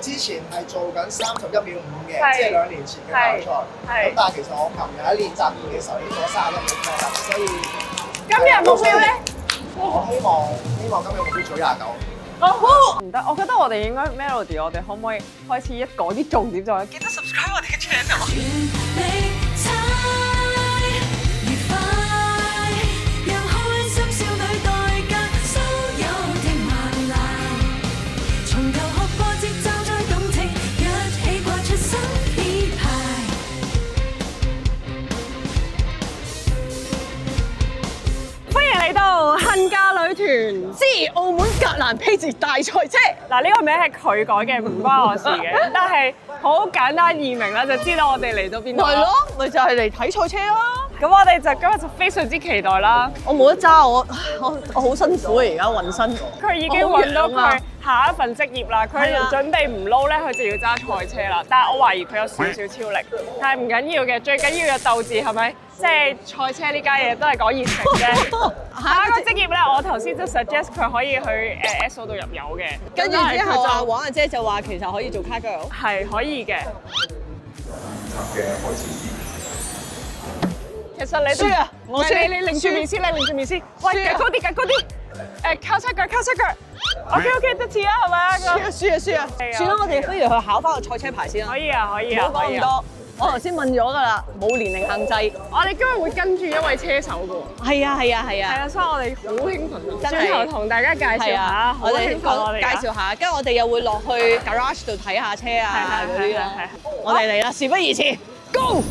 之前係做緊31秒5嘅，即係2年前嘅比賽。咁但係其實我琴日喺練習練嘅時候已經做咗31秒5啦，所以今日目標咧？我希望今日目標做29。好唔得，我覺得我哋應該 Melody， 我哋可唔可以開始講啲重點就係記得 subscribe 我哋嘅 channel。嚟到恨嫁女團之澳門格蘭披治大賽車，嗱呢個名係佢改嘅，唔關我事嘅，但係好簡單易明啦，就知道我哋嚟到邊度。係咯，咪就係嚟睇賽車咯。咁我哋就今日就非常之期待啦。我冇得揸，我好辛苦啊！而家渾身。佢已經揾到佢下一份職業啦，佢準備唔撈咧，佢就要揸賽車啦。但係我懷疑佢有少少超力，但係唔緊要嘅，最緊要有鬥志係咪？即係賽車呢家嘢都係講熱誠啫。下一個職業咧，我頭先都 suggest 佢可以去SO 度入油嘅。跟住之後啊，黃阿姐就話其實可以做 car girl， 係可以嘅。其實你輸啊！我輸，你擰住面先，你擰住面先。喂，趌高啲，趌高啲。交叉腳，交叉腳。OK， 得次啊，係咪啊？輸啊！算啦，我哋不如去考翻個賽車牌先啦。可以啊，唔好講咁多。我頭先問咗㗎啦，冇年齡限制。我哋今日會跟住一位車手㗎喎。係啊，所以我哋好興奮。轉頭同大家介紹下，我哋介紹下，跟住我哋又會落去 garage 度睇下車啊嗰啲啦。我哋嚟啦，事不宜遲 ，Go！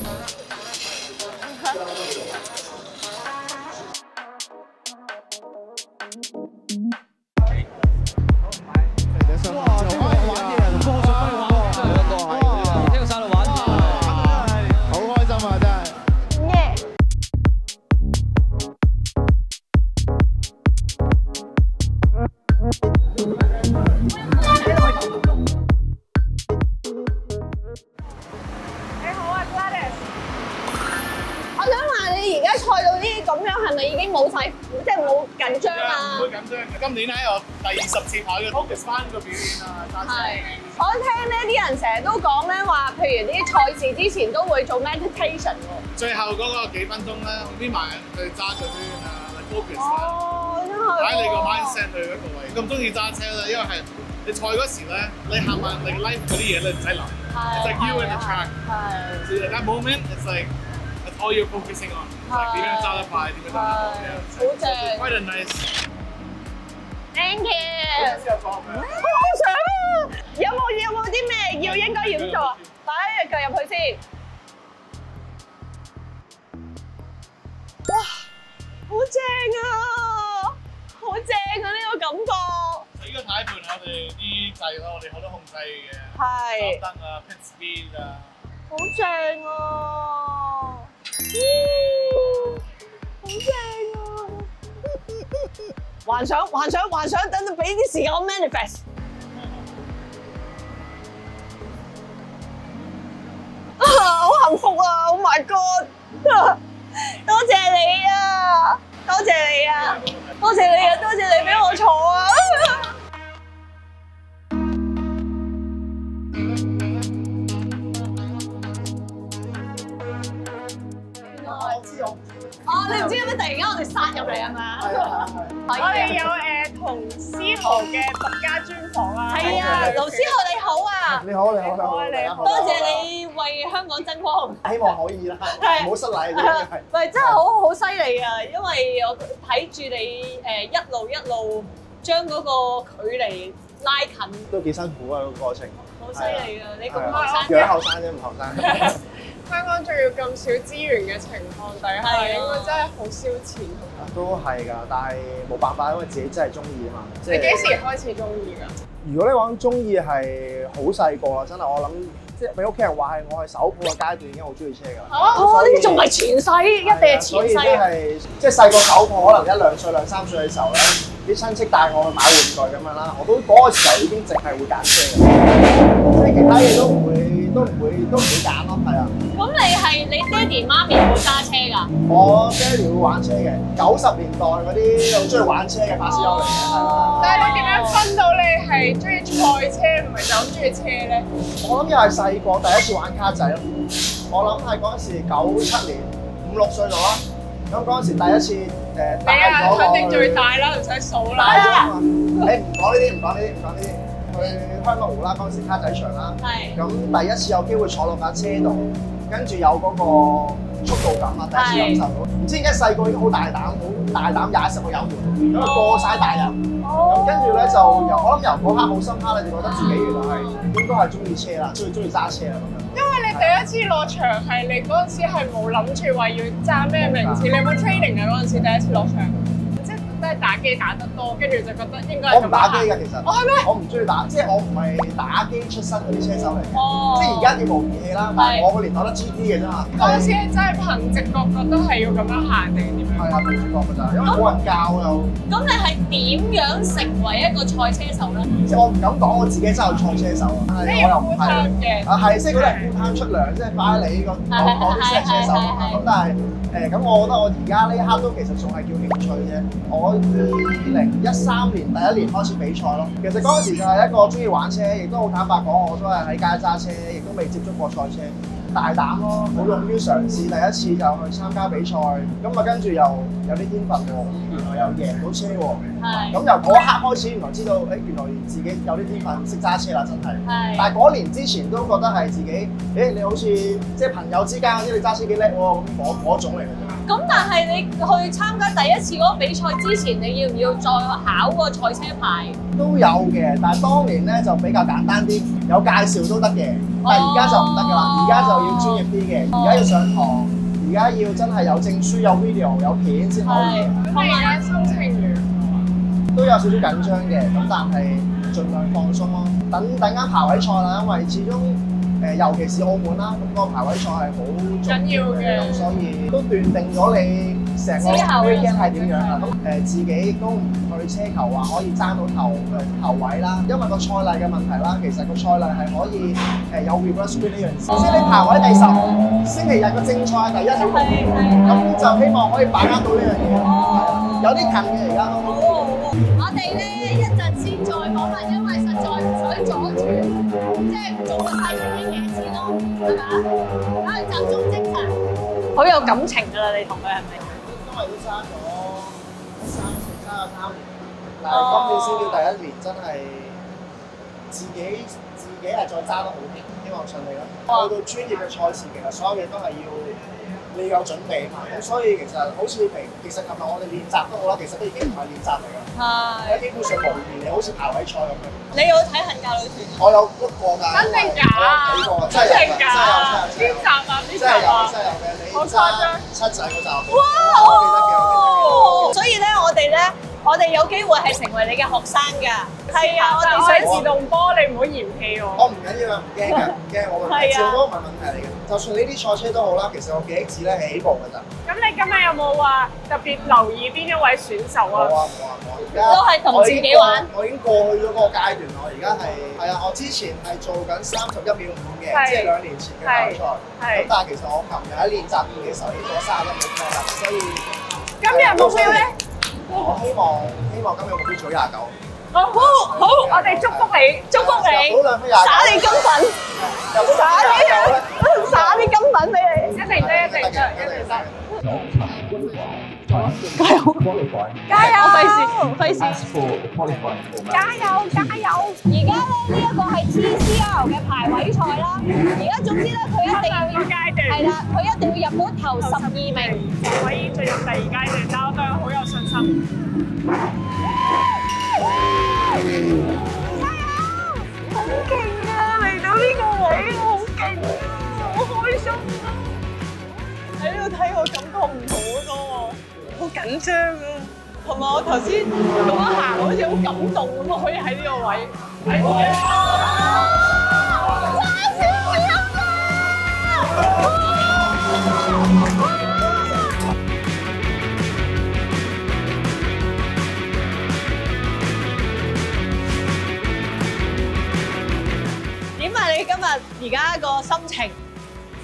今年咧我第20次跑嘅 focus 翻個表現啊，係。我聽呢啲人成日都講咧話，譬如啲賽事之前都會做 meditation 喎。最後嗰個幾分鐘咧，搣埋去揸個圈啊 ，focus 翻。哦，真係。擺你個 mindset 去嗰個位。咁中意揸車啦，因為係你賽嗰時咧，你下晚你 life 嗰啲嘢你唔使諗。It's like you in the track。係。So that moment it's like that's all you're focusing on。係。點樣揸得快，點樣揸得好嘅。好正。Quite a nice。Thank you。好想啊！有冇啲咩應該要咁做啊？擺隻腳入去先。哇！好正啊！好正啊！呢個感覺。呢個軚盤我哋啲掣咯，我哋好多控制嘅。係。燈啊 ，pit speed 啊。好正啊！好正啊！幻想，等你俾啲時間我 manifest。好幸福啊 ！Oh my god！ 多謝你啊！多謝你俾我坐啊！你唔知點解突然間我哋殺入嚟係咪啊？我哋有同司徒嘅獨家專訪啊！係啊，盧司徒你好啊！你好，多謝你為香港爭光。希望可以啦，唔好失禮啫。喂，真係好犀利啊！因為我睇住你一路將嗰個距離拉近，都幾辛苦啊個過程。好犀利啊！你咁後生，樣後生啫，唔後生。香港仲要咁少資源嘅情況底下，應該真係好燒錢。都係㗎，但係冇辦法，因為自己真係中意啊嘛。你幾時開始中意㗎？如果你講中意係好細個啦，真係我諗，即係俾屋企人話係我係手抱嘅階段已經好中意車㗎啦。哦，呢啲仲係前世，一定係前世。所以真係即係細個手抱，可能1、2歲、2、3歲嘅時候咧，啲親戚帶我去買玩具咁樣啦，我都嗰個時候已經淨係會揀車嘅，即係其他嘢都唔會，都都唔會揀咯，係啊。咁你爹哋媽咪有冇揸車㗎？我爹哋會玩車嘅，90年代嗰啲好中意玩車嘅發燒友嚟嘅，係啦。但係你點樣分到你係中意賽車，唔係就咁中意車咧？我諗又係細個第一次玩卡仔咯。我諗係嗰陣時97年5、6歲度啦。咁嗰陣時第一次帶咗肯定最大啦，唔使數啦。帶咗啊！唔講呢啲，唔講呢啲。去香港湖啦，嗰陣時卡仔場啦。係。咁第一次有機會坐落架車度，跟住有嗰個速度感啊！第一次感受到。唔知點解細個已經好大膽踩實個油門，咁啊過晒大人。咁跟住咧就我諗由嗰刻好深刻，你就覺得自己原來係應該係中意車啦，中意揸車啦咁樣。因為你第一次落場係你嗰陣時係冇諗住話要揸咩名次，你有冇 training 啊？嗰陣時第一次落場，即係都係打機打得多，跟住就覺得應該係咁。我唔打機㗎，其實。哦，係咩？我唔中意打，即係我唔係打機出身嗰啲車手嚟嘅。哦。即係而家叫模擬器啦，但係我個年代得 GT 嘅啫嘛。嗰陣時真係憑直覺覺得係要咁樣行定點樣？係啊，憑直覺㗎咋，因為冇人教又。咁你係點樣成為一個賽車手咧？即係我唔敢講我自己真係賽車手啊，我又唔係嘅。啊係，即係嗰啲係 full time 出糧，即係擺喺你個嗰啲車手啊嘛。咁但係咁我覺得我而家呢一刻都其實仲係叫興趣啫。我2013年第一年開始比賽咯。其實嗰陣時就係一個中意玩車，亦都好坦白講，我都係喺街揸車，亦都未接觸過賽車。大膽咯，好勇於嘗試，第一次就去參加比賽，咁啊跟住又有啲天分喎，原來又贏到車喎，咁由嗰一刻開始，原來知道原來自己有啲天分，識揸車啦，真係。但係嗰年之前都覺得係自己，你好似即係朋友之間嗰啲，你揸車幾叻喎，咁嗰種嚟嘅啫。咁但係你去參加第一次嗰個比賽之前，你要唔要再考個賽車牌？都有嘅，但係當年咧就比較簡單啲，有介紹都得嘅。但係而家就唔得㗎啦，而家就要專業啲嘅，而家要上堂，而家要真係有證書、有 video、有片先可以。咁你而家心情如何？都有少少緊張嘅，咁但係盡量放鬆咯。等緊排位賽啦，因為始終尤其是澳門啦，咁個排位賽係好重要嘅，咁所以都斷定咗你成個 weekend 係點樣啦。咁自己都唔去車球話可以爭到頭位啦，因為個賽例嘅問題啦。其實個賽例係可以有 reverse split 呢樣事，即係你排位第10，星期日個正賽第1號，咁就希望可以把握到呢樣嘢。有啲近嘅而家都。我哋咧一陣先再講啦，因為實在唔想阻住，即係做個太平嘅嘢先咯，係咪啊？梗係集中精神，好有感情㗎啦！你同佢係咪？因為都揸咗3年，但係今年先叫第1年，真係自己係再揸得好啲，希望順利咯。去到專業嘅賽事，其實所有嘢都係要你有準備嘛。咁所以其實好似其實琴日我哋練習都好啦，其實都已經唔係練習嚟㗎。係。基本上模擬你好似排位賽咁樣。你有睇恨嫁女團？我有碌過㗎。真定假？睇過，真係有。邊集啊？邊集啊？真係有嘅，你好誇張。7仔嗰集。哇！所以咧，我哋有機會係成為你嘅學生㗎。係啊，我哋想自動波，你唔好嫌棄我。我唔緊要啊，唔驚㗎，唔驚我問題，自動波唔係問題嚟嘅。就算呢啲賽車都好啦，其實我記憶紙咧係起步㗎咋。咁你今日有冇話特別留意邊一位選手啊？冇啊，而家都係同自己玩。我已經過去咗嗰個階段啦，我而家係啊，我之前係做緊31秒5嘅，即係2年前嘅比賽。咁但係其實我琴日喺練習練嘅時候已經過31秒5啦，所以今日目標咧？我希望今日目標做29。好，我哋祝福你，祝福你，灑你金粉，灑啲金粉俾你，一定得。加油！費事。加油！而家咧呢一個係 TCR 嘅排位賽啦，而家總之咧佢一定要係啦，佢一定要入到頭12名，可以進入第2階段，但我對佢好有信心。加油！好勁啊！嚟到呢個位，好勁啊！好開心啊！喺呢度睇我感覺唔同好多喎，好緊張啊！同埋我頭先咁樣行，好似好感動咁啊！可以喺呢個位，點啊？你今日而家個心情？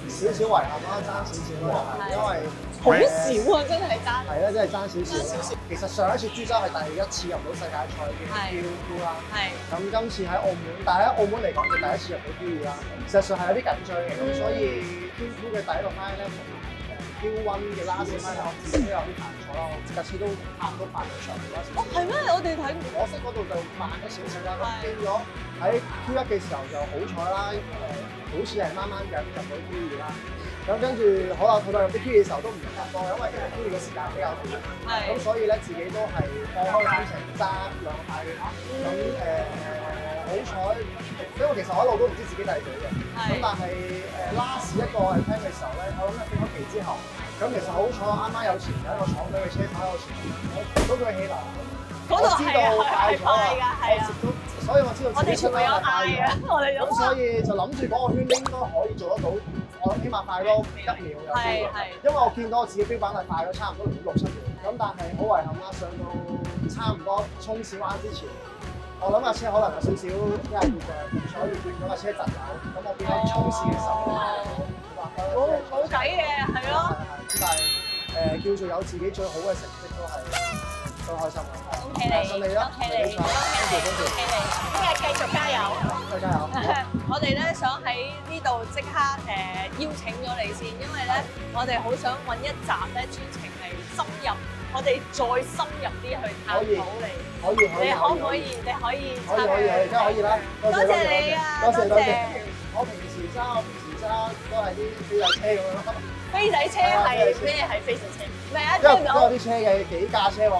少少遺憾啦，爭少少咯，因為好少啊，真係爭。係啦，真係爭少少。其實上一次株洲係第一次入到世界賽嘅 Q2 啦。係。咁今次喺澳門，但係喺澳門嚟講就第一次入到 Q2 啦。實際上係有啲緊張嘅，咁所以 Q2 嘅第一個 final 咧同埋Q1 嘅 last final 我自己都有啲彈錯啦，我架車都差唔多快咗上嚟啦。哦，係咩？我哋睇唔到。可惜嗰度就慢咗少少啦，咁變咗喺 Q1 嘅時候就好彩啦，好似係啱啱入到 Q2 啦。咁跟住好啦，去到入啲 Q2 嘅時候都唔得多，因為其實 Q2 嘅時間比較短，咁所以咧自己都係放開心情揸兩塊嘅。咁好彩，因為其實我一路都唔知自己第幾嘅，咁但係last 一個係聽嘅時候咧，我諗係飛咗期之後，咁其實好彩我啱啱有前有一個廠隊嘅車跑喺我前面，我見到佢起樓，我知道快咗啦，所以我知道自己出咗係快嘅，咁所以就諗住嗰個圈應該可以做得到。我諗起碼快多1秒有機會，因為我見到我自己標板係快咗差唔多6-7秒，咁但係好遺憾啦，上到差唔多衝線彎之前，我諗架車可能有少少因為熱嘅，所以變咗架車窒油，咁我變咗衝線嘅時候，冇計嘅，係咯。但係叫做有自己最好嘅成績都開心嘅。恭喜你，順利啦，恭喜你，恭喜你，聽日繼續加油，加油！我哋咧想喺呢度即刻邀請咗你先，因為咧我哋好想揾一集咧專程嚟深入，我哋再深入啲去探討你。可以。你可唔可以？你可以參與？梗係可以啦。多謝你啊！多謝。我平時揸都係啲飛仔車咁樣咯。飛仔車係咩？係飛仔車？咩啊？因為都有啲車嘅幾架車喎。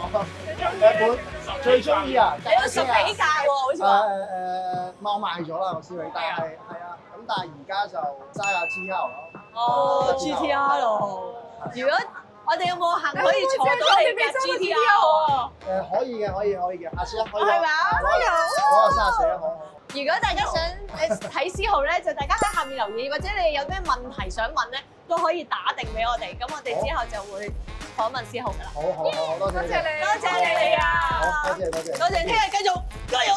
最中意啊！你有10幾架喎，好似話。我賣咗啦，我思維，但係啊，咁但係而家就揸下 GTR 咯。哦 ，GTR 咯。如果我哋有冇幸可以坐到你嘅 GTR？可以嘅，下次可以。係咪啊？攞個34啦，好。如果大家想睇思豪咧，就大家喺下面留言，或者你有咩問題想問咧，都可以打定俾我哋，咁我哋之後就會訪問思豪噶啦。好，多謝你，多謝你啊！好，多謝，聽日繼續加油！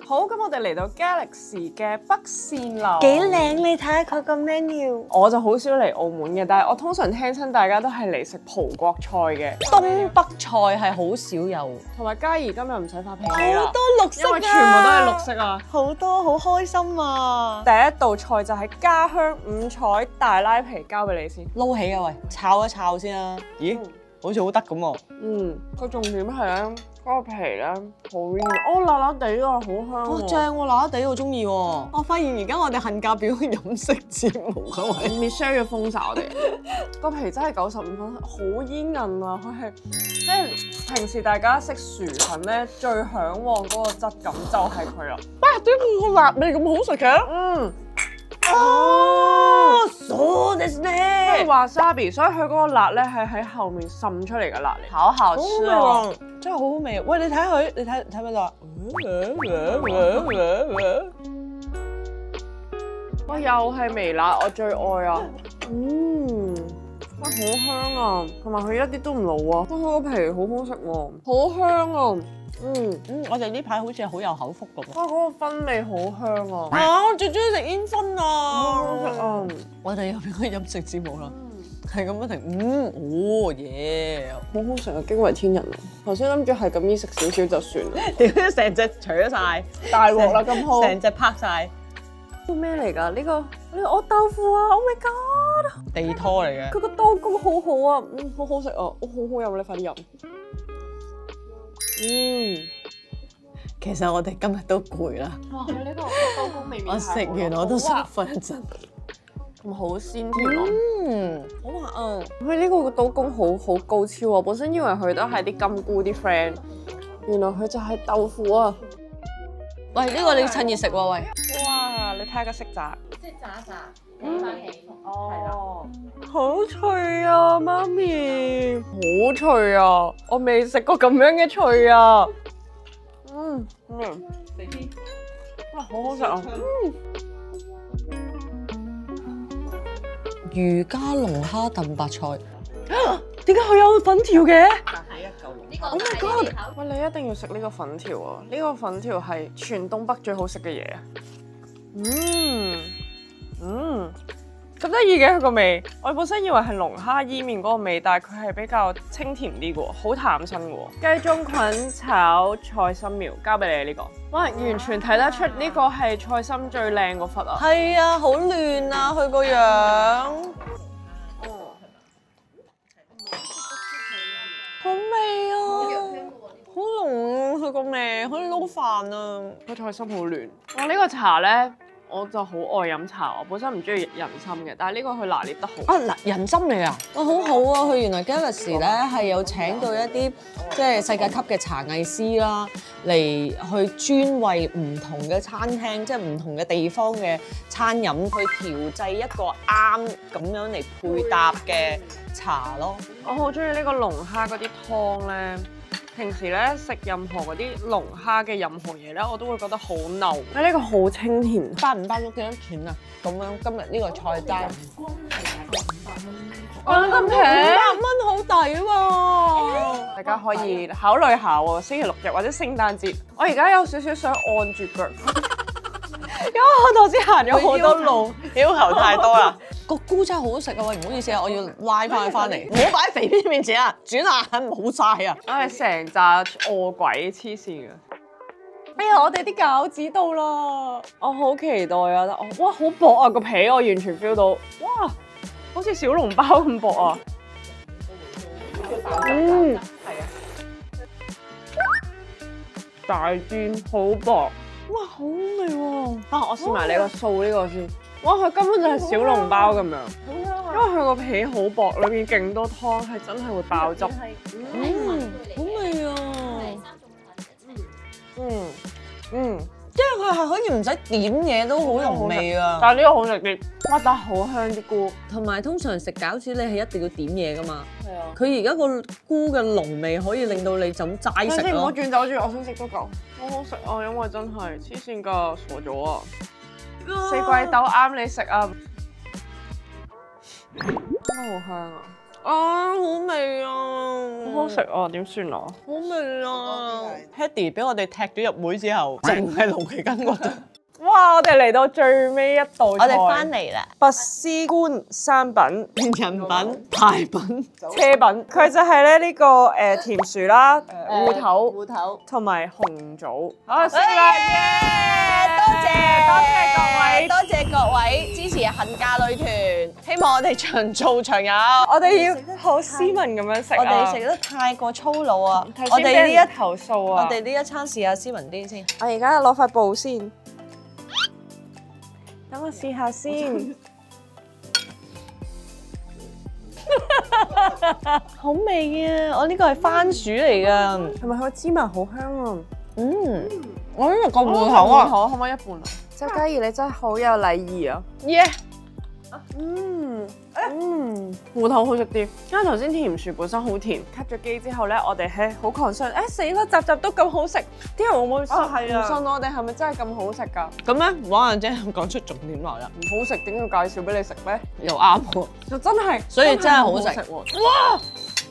好，咁我哋嚟到 Galaxy 嘅北線樓，幾靚！你睇下佢個 menu。我就好少嚟澳門嘅，但係我通常聽親大家都係嚟食葡國菜嘅。東北菜係好少有，同埋嘉怡今日唔使發脾氣啦，好多綠色啊，因為全部都係綠色啊，好多好開心啊！第一道菜就係家鄉五彩大拉皮，交俾你先。撈起啊喂，炒一炒先啦。咦，好似好得咁喎。個重點係咧，嗰個皮咧好軟，辣辣地啊，好香喎。正喎，辣辣地我中意喎。我發現而家我哋恨嫁表飲食節目咁位 Michelle 要封殺我哋。個皮真係95分，好煙韌啊！佢係即係平時大家食薯粉咧，最嚮往嗰個質感就係佢啦。點解個辣味咁好食嘅？そうですね。因為 wasabi， 所以佢嗰個辣咧係喺後面滲出嚟嘅辣嚟。好好吃啊！真係好好味。喂，你睇佢，你睇咩度？哇，又係微辣，我最愛啊！哇，好香啊！同埋佢一啲都唔老啊！哇，個皮好好食喎，好香啊！我哋呢排好似係好有口福咁。哇，嗰個薰味好香啊！我最中意食煙燻啊！好食啊！我哋又變咗飲食節目啦，係咁不停，好好食啊！驚為天人啊！頭先諗住係咁樣食少少就算啦，點解成隻除咗晒？大鑊啦咁好，成隻拍晒。呢個咩嚟㗎？呢個我豆腐啊 ！Oh my god！ 地拖嚟嘅。佢個刀工好好啊，好好食啊！好好飲，你快啲飲。其實我哋今日都攰啦。哇！佢呢個刀工未免我食完我都想瞓一陣。咁好鮮甜啊！好滑啊！佢呢個刀工好高超啊！本身以為佢都係啲金菇啲 friend， 原來佢就係豆腐啊！喂，呢個你趁熱食喎，喂！哇！你睇下個色澤，即係炸一炸，翻起。哦，好脆啊，媽咪，好脆啊！我未食過咁樣嘅脆啊！肥啲。哇，好好食啊！魚加龍蝦燉白菜，點解佢有粉條嘅？但係一嚿龍。呢個 Oh my 大 god！ 嘅頭。喂，你一定要食呢個粉條啊！呢個粉條係全東北最好食嘅嘢啊！咁得意嘅佢個味，我本身以為係龍蝦伊麵嗰個味，但係佢係比較清甜啲嘅喎，好淡身嘅喎。雞中菌炒菜心苗，交俾你呢個。哇，完全睇得出呢個係菜心最靚嗰忽啊！係啊，好亂啊，佢個樣。好味啊！好濃啊，佢個味可以撈飯啊！個菜心好嫩。哇，呢個茶咧〜我就好愛飲茶，我本身唔中意人參嘅，但係呢個佢拿捏得好。啊嗱，人參嚟啊！哇，好好啊！佢原來 Galaxy 咧係有請到一啲即係世界級嘅茶藝師啦，嚟去專為唔同嘅餐廳，即係唔同嘅地方嘅餐飲去調製一個啱咁樣嚟配搭嘅茶咯。我好中意呢個龍蝦嗰啲湯咧。平時咧食任何嗰啲龍蝦嘅任何嘢咧，我都會覺得好膩。呢個好清甜，包唔包到幾多錢啊？咁樣今日呢個菜單咁平，500蚊好抵喎！大家可以考慮下喎，星期六日或者聖誕節。我而家有少少想按住腳，因為我頭先行咗好多路，要求太多啦。個菇真係好好食啊！喂，唔好意思啊，我要拉翻佢翻嚟，唔好擺喺肥邊面前啊！轉眼冇晒啊！我係成扎餓鬼黐線嘅。哎呀，我哋啲餃子到啦！我好期待啊！哇，好薄啊個皮，我完全 feel 到，哇，好似小籠包咁薄啊！係啊，大煎好薄，哇，好味喎！啊，我試埋你個素呢個先。哇！佢根本就係小籠包咁樣，因為佢個皮好薄，裏面勁多湯，係真係會爆汁。好味啊！即係佢係可以唔使點嘢都好濃味啊！但係呢個好食啲，哇！但係好香啲菇，同埋通常食餃子你係一定要點嘢噶嘛。係啊。佢而家個菇嘅濃味可以令到你就咁齋食先唔好咯。轉走住，我想食多嚿，好好食啊！因為真係黐線㗎，傻咗啊！四季豆啱你食啊！真係好香啊！啊，好味啊！好好食啊！點算啊？好味啊 ！Hedy 俾我哋踢咗入會之後，淨係勞其根嗰度。哇！我哋嚟到最尾一道菜，我哋翻嚟啦！拔絲官三品、人品、牌品、車品，佢就係咧呢個甜薯啦、芋頭同埋紅棗。好，食啦！多謝各位支持恨嫁女團，希望我哋長做長有。我哋要好斯文咁樣食啊！我哋食得太過粗魯啊！我哋呢一投訴啊！我哋呢一餐試下斯文啲先。我而家攞塊布先。等我試下先，好味啊！我呢個係番薯嚟㗎，係咪佢個芝麻好香啊？我呢個芋頭啊，可唔可以一半啊？周嘉怡你真係好有禮儀啊！耶！芋頭好食啲，因為頭先甜薯本身好甜，cut 咗機之後咧，我哋係好 concern，死啦，集集都咁好食，啲人會唔會信？唔信我哋係咪真係咁好食㗎？咁咧，玩姐講出重點來啦，唔好食點要介紹俾你食咩？又啱喎，就真係，所以真係好食喎！哇，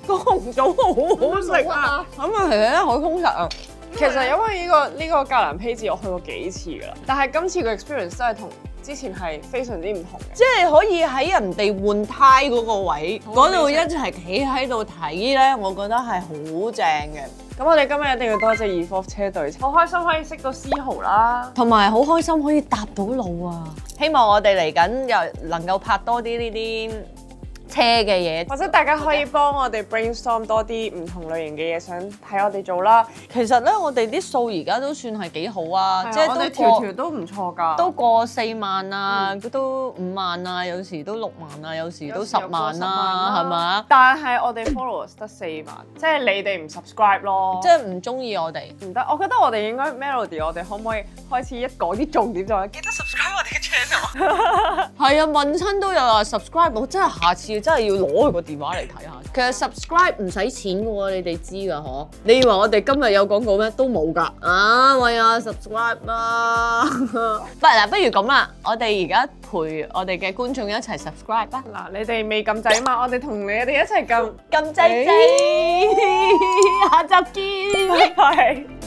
個紅棗好好食啊！咁啊，其實咧好充實啊。其實因為呢個格蘭披治我去過幾次㗎啦，但係今次個 experience 真係同之前係非常之唔同嘅，即係可以喺人哋換胎嗰個位嗰度一齊企喺度睇咧，我覺得係好正嘅。咁我哋今日一定要多謝 Evolve 車隊，好開心可以識到思豪啦，同埋好開心可以搭到路啊！希望我哋嚟緊又能夠拍多啲呢啲車嘅嘢，或者大家可以幫我哋 brainstorm 多啲唔同類型嘅嘢，想睇我哋做啦。其實咧，我哋啲數而家都算係幾好啊，即係我哋條條都唔錯㗎，都過4萬啊，都5萬啊，有時都6萬啊，有時都10萬啦，係咪？但係我哋 followers 得4萬，即係你哋唔 subscribe 咯，即係唔中意我哋。唔得，我覺得我哋應該 Melody，我哋可唔可以開始一講啲重點就係記得 subscribe 我哋嘅 channel。係啊，問親都有話 subscribe，我真係下次真係要攞佢個電話嚟睇下。其實 subscribe 唔使錢嘅喎，你哋知㗎嗬？你以為我哋今日有廣告咩？都冇㗎。啊，喂啊 subscribe 啦！不如咁啦，我哋而家陪我哋嘅觀眾一齊 subscribe 啦。嗱，你哋未撳掣嘛？我哋同你哋一齊撳掣。下集見。拜拜。